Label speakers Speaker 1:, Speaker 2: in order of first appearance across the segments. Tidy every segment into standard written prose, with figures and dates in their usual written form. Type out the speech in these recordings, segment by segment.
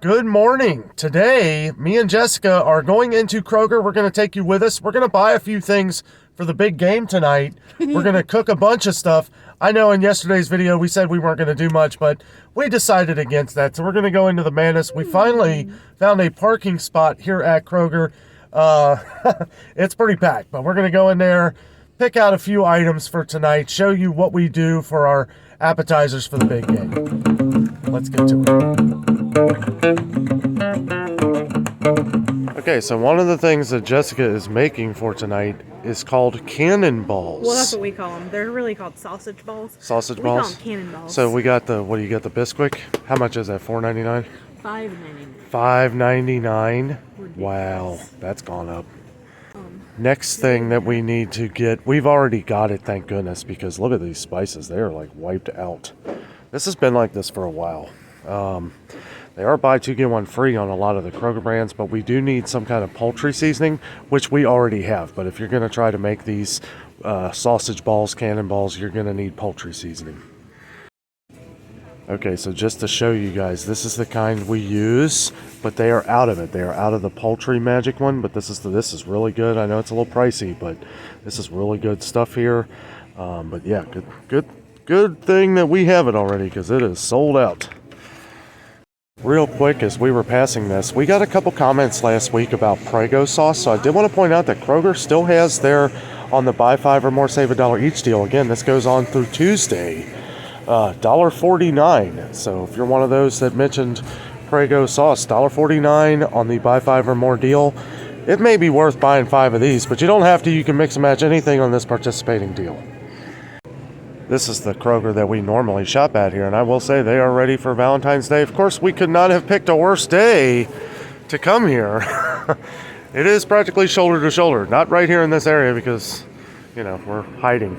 Speaker 1: Good morning. Today, me and Jessica are going into Kroger. We're going to take you with us. We're going to buy a few things for the big game tonight. We're going to cook a bunch of stuff. I know in yesterday's video we said we weren't going to do much, but we decided against that. So we're going to go into the madness. We finally found a parking spot here at Kroger. It's pretty packed, but we're going to go in there, pick out a few items for tonight, show you what we do for our appetizers for the big game. Let's get to it. Okay, so one of the things that Jessica is making for tonight is called cannonballs.
Speaker 2: Well, that's what we call them. They're really called sausage balls.
Speaker 1: Sausage
Speaker 2: we
Speaker 1: balls?
Speaker 2: We call them cannonballs.
Speaker 1: So we got the, what do you get, the Bisquick? How much is that, $4.99?
Speaker 2: $5.99.
Speaker 1: $5.99? Wow, that's gone up. Next thing that we need to get, we've already got it, thank goodness, because look at these spices. They are like wiped out. This has been like this for a while. They are buy two get one free on a lot of the Kroger brands, but we do need some kind of poultry seasoning, which we already have. But if you're going to try to make these sausage balls, cannonballs, you're going to need poultry seasoning. Okay, so just to show you guys, this is the kind we use, but they are out of it. They are out of the poultry magic one, but this is really good. I know it's a little pricey, but this is really good stuff here. But yeah, good thing that we have it already, because it is sold out. Real quick, as we were passing this, we got a couple comments last week about Prego sauce, so I did want to point out that Kroger still has their on the buy 5 or more save $1 each deal. Again, this goes on through Tuesday. $1.49. So if you're one of those that mentioned Prego sauce, $1.49 on the buy 5 or more deal. It may be worth buying 5 of these, but you don't have to. You can mix and match anything on this participating deal. This is the Kroger that we normally shop at here, and I will say they are ready for Valentine's Day. Of course, we could not have picked a worse day to come here. It is practically shoulder to shoulder. Not right here in this area because, you know, we're hiding.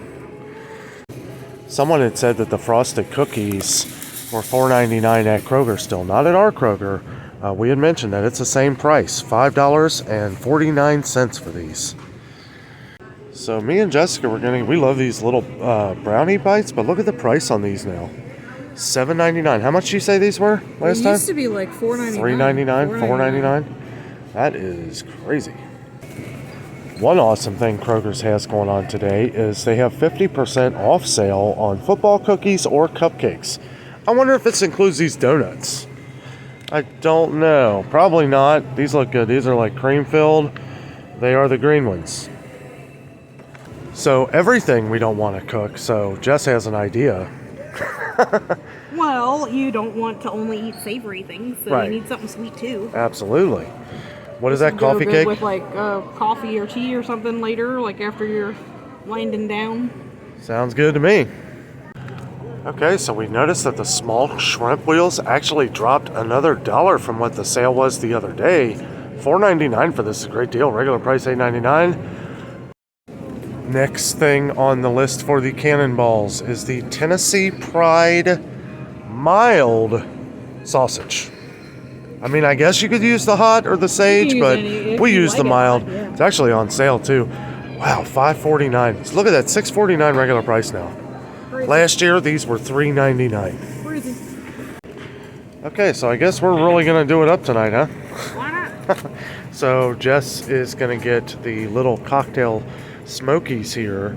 Speaker 1: Someone had said that the frosted cookies were $4.99 at Kroger still. Not at our Kroger. We had mentioned that it's the same price, $5.49 for these. So me and Jessica, we love these little brownie bites, but look at the price on these now. $7.99. How much did you say these were last time?
Speaker 2: It used to be like $4.99.
Speaker 1: $3.99, $4.99. That is crazy. One awesome thing Kroger's has going on today is they have 50% off sale on football cookies or cupcakes. I wonder if this includes these donuts. I don't know. Probably not. These look good. These are like cream filled. They are the green ones. So everything we don't want to cook. So Jess has an idea.
Speaker 2: Well, you don't want to only eat savory things, so
Speaker 1: right.
Speaker 2: You need something sweet too.
Speaker 1: Absolutely. What is that, coffee cake?
Speaker 2: With like coffee or tea or something later, like after you're winding down.
Speaker 1: Sounds good to me. Okay, so we noticed that the small shrimp wheels actually dropped another $1 from what the sale was the other day. $4.99 for this is a great deal. Regular price $8.99. Next thing on the list for the cannonballs is the Tennessee Pride mild sausage. I mean, I guess you could use the hot or the sage, but we use the mild. Yeah. It's actually on sale too. Wow, $5.49. So look at that, $6.49 regular price now. Crazy. Last year, these were $3.99.
Speaker 2: Crazy.
Speaker 1: Okay, so I guess we're really going to do it up tonight, huh?
Speaker 2: Why not?
Speaker 1: So Jess is going to get the little cocktail smokies here.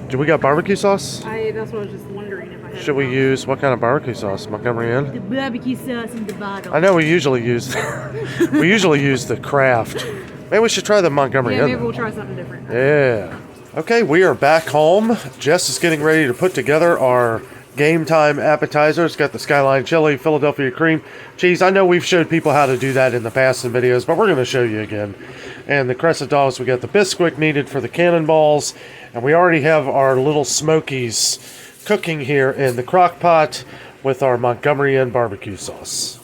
Speaker 1: Do we got barbecue sauce?
Speaker 2: That's what I was just wondering if I had.
Speaker 1: Should we use, what kind of barbecue sauce? Montgomery Inn?
Speaker 2: The barbecue sauce in the bottle.
Speaker 1: I know we usually use the Kraft. Maybe we should try the Montgomery Inn.
Speaker 2: Yeah, maybe we'll try something different.
Speaker 1: Yeah. Okay, we are back home. Jess is getting ready to put together our game time appetizers. Got the Skyline chili, Philadelphia cream cheese. I know we've showed people how to do that in the past in videos, but we're going to show you again. And the crescent dogs, we got the Bisquick needed for the cannonballs. And we already have our little smokies cooking here in the crock pot with our Montgomery Inn barbecue sauce.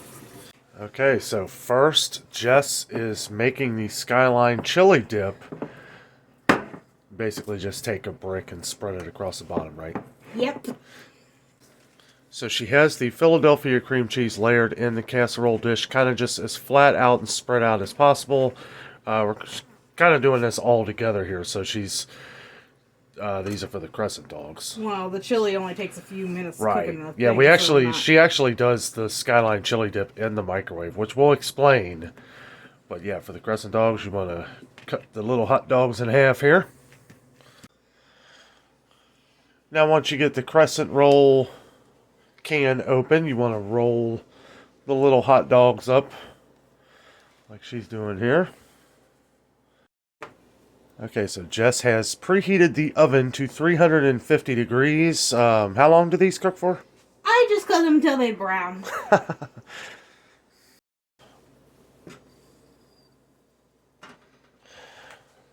Speaker 1: Okay, so first, Jess is making the Skyline chili dip. Basically just take a brick and spread it across the bottom, right?
Speaker 2: Yep.
Speaker 1: So she has the Philadelphia cream cheese layered in the casserole dish, kind of just as flat out and spread out as possible. We're kind of doing this all together here. So she's these are for the crescent dogs.
Speaker 2: Well, the chili only takes a few minutes to cook in the
Speaker 1: Yeah,
Speaker 2: thing,
Speaker 1: she actually does the Skyline chili dip in the microwave, which we'll explain. But yeah, for the crescent dogs, you want to cut the little hot dogs in half here. Now, once you get the crescent roll can open, you want to roll the little hot dogs up like she's doing here. Okay, so Jess has preheated the oven to 350 degrees. How long do these cook for?
Speaker 2: I just cook them until they brown.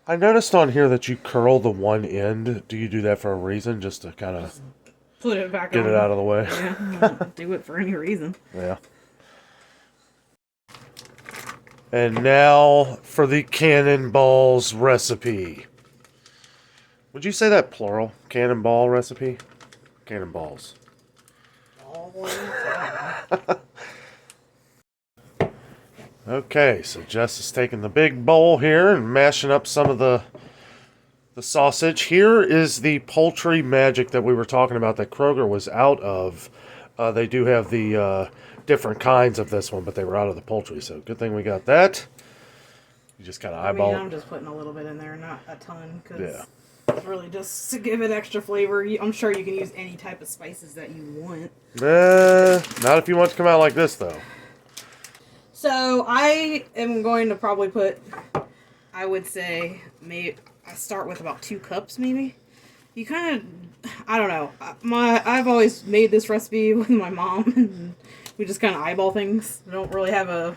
Speaker 1: I noticed on here that you curl the one end. Do you do that for a reason? Just to kind of
Speaker 2: Put it back
Speaker 1: get
Speaker 2: on.
Speaker 1: it out of the way?
Speaker 2: Yeah, do it for any reason.
Speaker 1: Yeah. And now for the cannonballs recipe. Would you say that plural? Cannonball recipe? Cannonballs. Okay, so Jess is taking the big bowl here and mashing up some of the sausage. Here is the poultry magic that we were talking about that Kroger was out of. They do have the different kinds of this one, but they were out of the poultry, so good thing we got that. You just kind of eyeball it.
Speaker 2: I'm just putting a little bit in there, not a ton, because
Speaker 1: Yeah.
Speaker 2: it's really just to give it extra flavor. I'm sure you can use any type of spices that you want.
Speaker 1: Not if you want it to come out like this, though.
Speaker 2: So I am going to probably put, I would say, maybe I start with about 2 cups, maybe. You kind of, I don't know. I've always made this recipe with my mom, and we just kind of eyeball things. We don't really have a,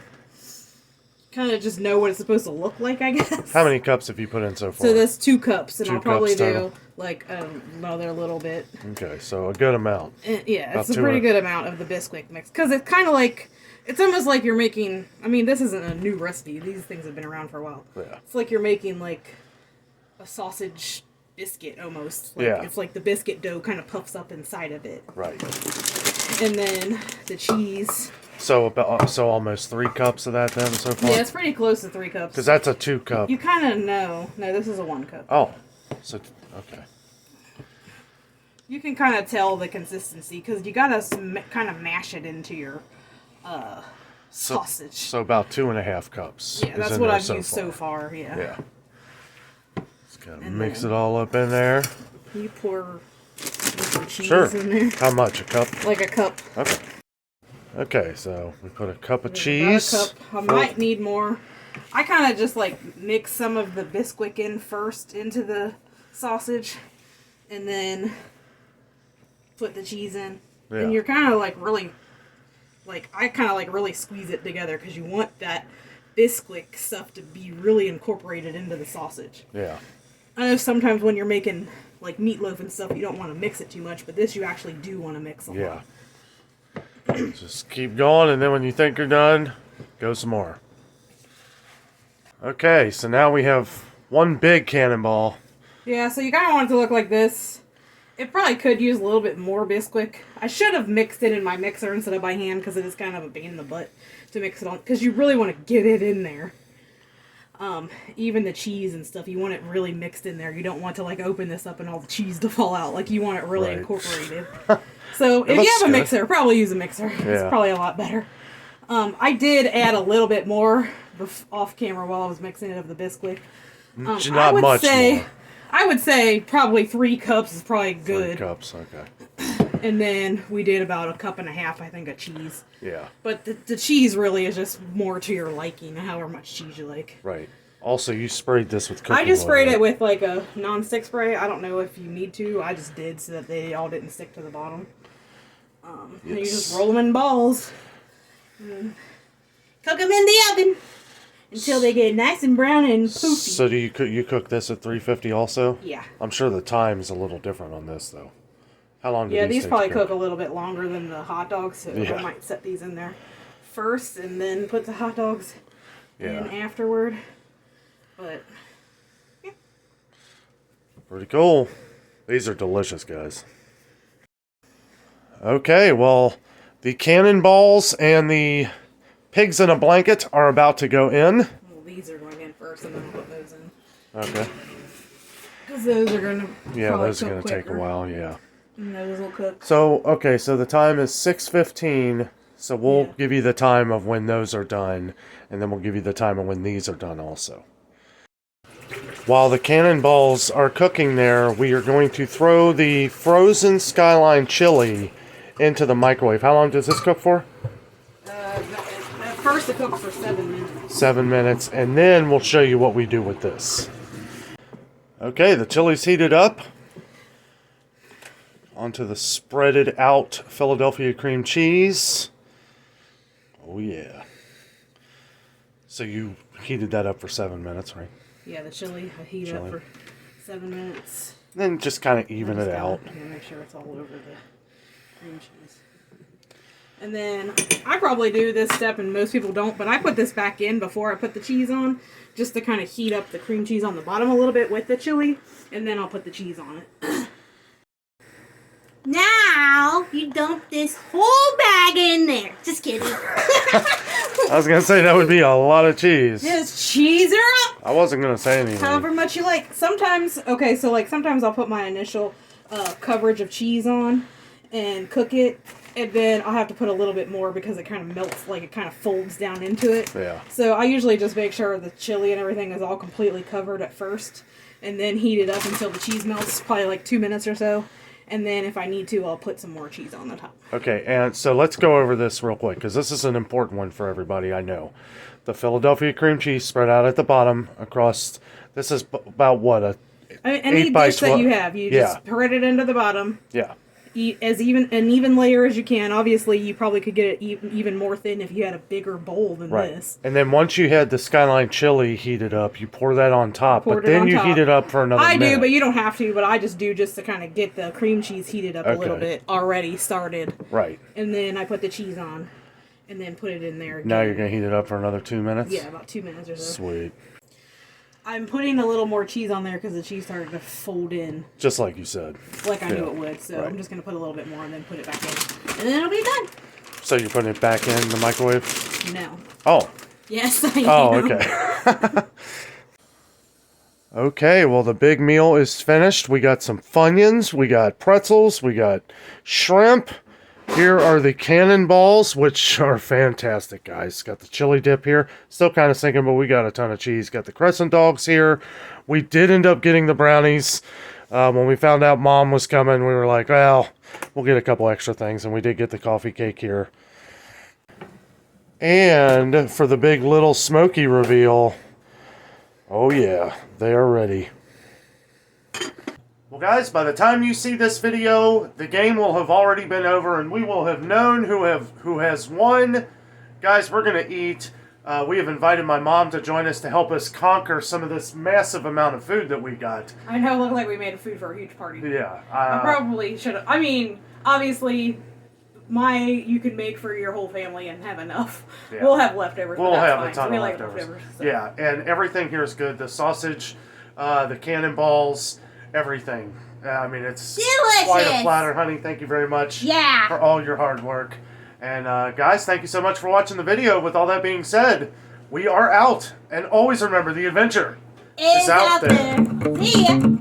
Speaker 2: kind of just know what it's supposed to look like, I guess.
Speaker 1: How many cups have you put in so far?
Speaker 2: So that's 2 cups, and
Speaker 1: 2
Speaker 2: I'll probably
Speaker 1: cups total.
Speaker 2: do like another little bit.
Speaker 1: Okay, so a good amount.
Speaker 2: And, yeah,
Speaker 1: About
Speaker 2: it's a
Speaker 1: 2
Speaker 2: pretty good amount of the Bisquick mix, because it's kind of like, it's almost like you're making, I mean, this isn't a new recipe. These things have been around for a while.
Speaker 1: Yeah.
Speaker 2: It's like you're making like a sausage biscuit almost. Like,
Speaker 1: Yeah.
Speaker 2: it's like the biscuit dough kind of puffs up inside of it.
Speaker 1: Right.
Speaker 2: And then the cheese.
Speaker 1: So almost 3 cups of that then so far?
Speaker 2: Yeah, it's pretty close to 3 cups.
Speaker 1: Because that's a 2 cup.
Speaker 2: You kind of know. No, this is a 1 cup.
Speaker 1: Oh. So, okay.
Speaker 2: You can kind of tell the consistency because you got to kind of mash it into your sausage.
Speaker 1: So about 2.5 cups.
Speaker 2: Yeah, that's what I've used so far. Yeah.
Speaker 1: Just gotta mix it all up in there.
Speaker 2: You pour some cheese
Speaker 1: Sure.
Speaker 2: in there.
Speaker 1: How much? A cup?
Speaker 2: Like a cup.
Speaker 1: Okay. Okay, so we put a cup of
Speaker 2: About
Speaker 1: cheese.
Speaker 2: a cup. I might need more. I kind of just like mix some of the Bisquick in first into the sausage, and then put the cheese in.
Speaker 1: Yeah.
Speaker 2: And you're kind of like really, like I kind of like really squeeze it together because you want that Bisquick stuff to be really incorporated into the sausage.
Speaker 1: Yeah.
Speaker 2: I know sometimes when you're making like meatloaf and stuff, you don't want to mix it too much, but this you actually do want to mix a lot.
Speaker 1: Yeah. Just keep going, and then when you think you're done, go some more. Okay, so now we have one big cannonball.
Speaker 2: Yeah, so you kind of want it to look like this. It probably could use a little bit more Bisquick. I should have mixed it in my mixer instead of by hand because it is kind of a pain in the butt to mix it on. Because you really want to get it in there. Even the cheese and stuff, you want it really mixed in there. You don't want to like open this up and all the cheese to fall out. Like you want it really incorporated. So if you have a mixer, probably use a mixer. Yeah. It's probably a lot better. I did add a little bit more off camera while I was mixing it of the Bisquick.
Speaker 1: Not much more.
Speaker 2: I would say probably 3 cups is probably good.
Speaker 1: 3 cups, okay.
Speaker 2: And then we did about 1.5 cups, I think, of cheese.
Speaker 1: Yeah.
Speaker 2: But the cheese really is just more to your liking, however much cheese you like.
Speaker 1: Right. Also, you sprayed this with cooking oil.
Speaker 2: I just sprayed it with like a non-stick spray. I don't know if you need to. I just did so that they all didn't stick to the bottom. And you just roll them in balls. And cook them in the oven until they get nice and brown and poofy.
Speaker 1: So do you cook this at 350 also?
Speaker 2: Yeah.
Speaker 1: I'm sure the time's a little different on this though. How long do
Speaker 2: these
Speaker 1: take
Speaker 2: probably
Speaker 1: to
Speaker 2: cook a little bit longer than the hot dogs, so I might set these in there first and then put the hot dogs in afterward. But yeah.
Speaker 1: Pretty cool. These are delicious, guys. Okay, well, the cannonballs and the pigs in a blanket are about to go in.
Speaker 2: Well, these are going in first, and then I'll put those in.
Speaker 1: Okay.
Speaker 2: Because those are going to
Speaker 1: those are going to take a while, yeah.
Speaker 2: And those will cook.
Speaker 1: So, okay, so the time is 6:15. So we'll give you the time of when those are done, and then we'll give you the time of when these are done also. While the cannonballs are cooking there, we are going to throw the frozen Skyline chili into the microwave. How long does this cook for?
Speaker 2: At first it cooks for 7 minutes.
Speaker 1: 7 minutes, and then we'll show you what we do with this. Okay, the chili's heated up. Onto the spreaded out Philadelphia cream cheese. Oh yeah. So you heated that up for 7 minutes, right?
Speaker 2: Yeah, the chili I heat up for 7 minutes.
Speaker 1: Then just kind of even it out.
Speaker 2: Yeah, make sure it's all over the cream cheese. And then I probably do this step, and most people don't, but I put this back in before I put the cheese on, just to kind of heat up the cream cheese on the bottom a little bit with the chili, and then I'll put the cheese on it.
Speaker 3: Now, you dump this whole bag in there. Just kidding.
Speaker 1: I was going to say that would be a lot of cheese.
Speaker 2: Just cheese her up!
Speaker 1: I wasn't going to say anything.
Speaker 2: However much you like. Sometimes, sometimes I'll put my initial coverage of cheese on and cook it, and then I'll have to put a little bit more because it kind of melts, like it kind of folds down into it.
Speaker 1: Yeah.
Speaker 2: So I usually just make sure the chili and everything is all completely covered at first, and then heat it up until the cheese melts, probably like 2 minutes or so. And then if I need to, I'll put some more cheese on the top. Okay,
Speaker 1: and so let's go over this real quick, because this is an important one for everybody, I know. The Philadelphia cream cheese spread out at the bottom across, this is about what,
Speaker 2: any dish that you have, you just spread it into the bottom.
Speaker 1: Yeah.
Speaker 2: As an even layer as you can. Obviously, you probably could get it even more thin if you had a bigger bowl than this.
Speaker 1: And then once you had the Skyline chili heated up, you pour that on top. But then you heat it up for another minute.
Speaker 2: I do, but you don't have to. But I just do just to kind of get the cream cheese heated up a little bit already started.
Speaker 1: Right.
Speaker 2: And then I put the cheese on, and then put it in there again.
Speaker 1: Now you're going to heat it up for another 2 minutes?
Speaker 2: Yeah, about 2 minutes or so.
Speaker 1: Sweet.
Speaker 2: I'm putting a little more cheese on there because the cheese started to fold in.
Speaker 1: Just like you said.
Speaker 2: Like I knew it would. So I'm just going to put a little bit more and then put it back in. And then it'll be done.
Speaker 1: So you're putting it back in the microwave?
Speaker 2: No.
Speaker 1: Oh.
Speaker 2: Yes, I am.
Speaker 1: Oh, okay. Okay, well, the big meal is finished. We got some Funyuns. We got pretzels. We got shrimp. Here are the cannonballs, which are fantastic, guys. Got the chili dip here. Still kind of sinking, but we got a ton of cheese. Got the crescent dogs here. We did end up getting the brownies. When we found out Mom was coming, we were like, well, we'll get a couple extra things. And we did get the coffee cake here. And for the big little smoky reveal, oh yeah, they are ready. Well, guys, by the time you see this video, the game will have already been over, and we will have known who has won. Guys, we're going to eat. We have invited my mom to join us to help us conquer some of this massive amount of food that we got.
Speaker 2: I know, it looked like we made food for a huge party.
Speaker 1: Yeah.
Speaker 2: I probably should have. I mean, obviously, you could make for your whole family and have enough. Yeah. We'll have leftovers.
Speaker 1: We'll have a ton of leftovers. So. Yeah, and everything here is good. The sausage, the cannonballs, everything. I mean, it's
Speaker 3: delicious.
Speaker 1: Quite a platter, honey. Thank you very much for all your hard work. And guys, thank you so much for watching the video. With all that being said, we are out. And always remember, the adventure is out there.
Speaker 3: See ya.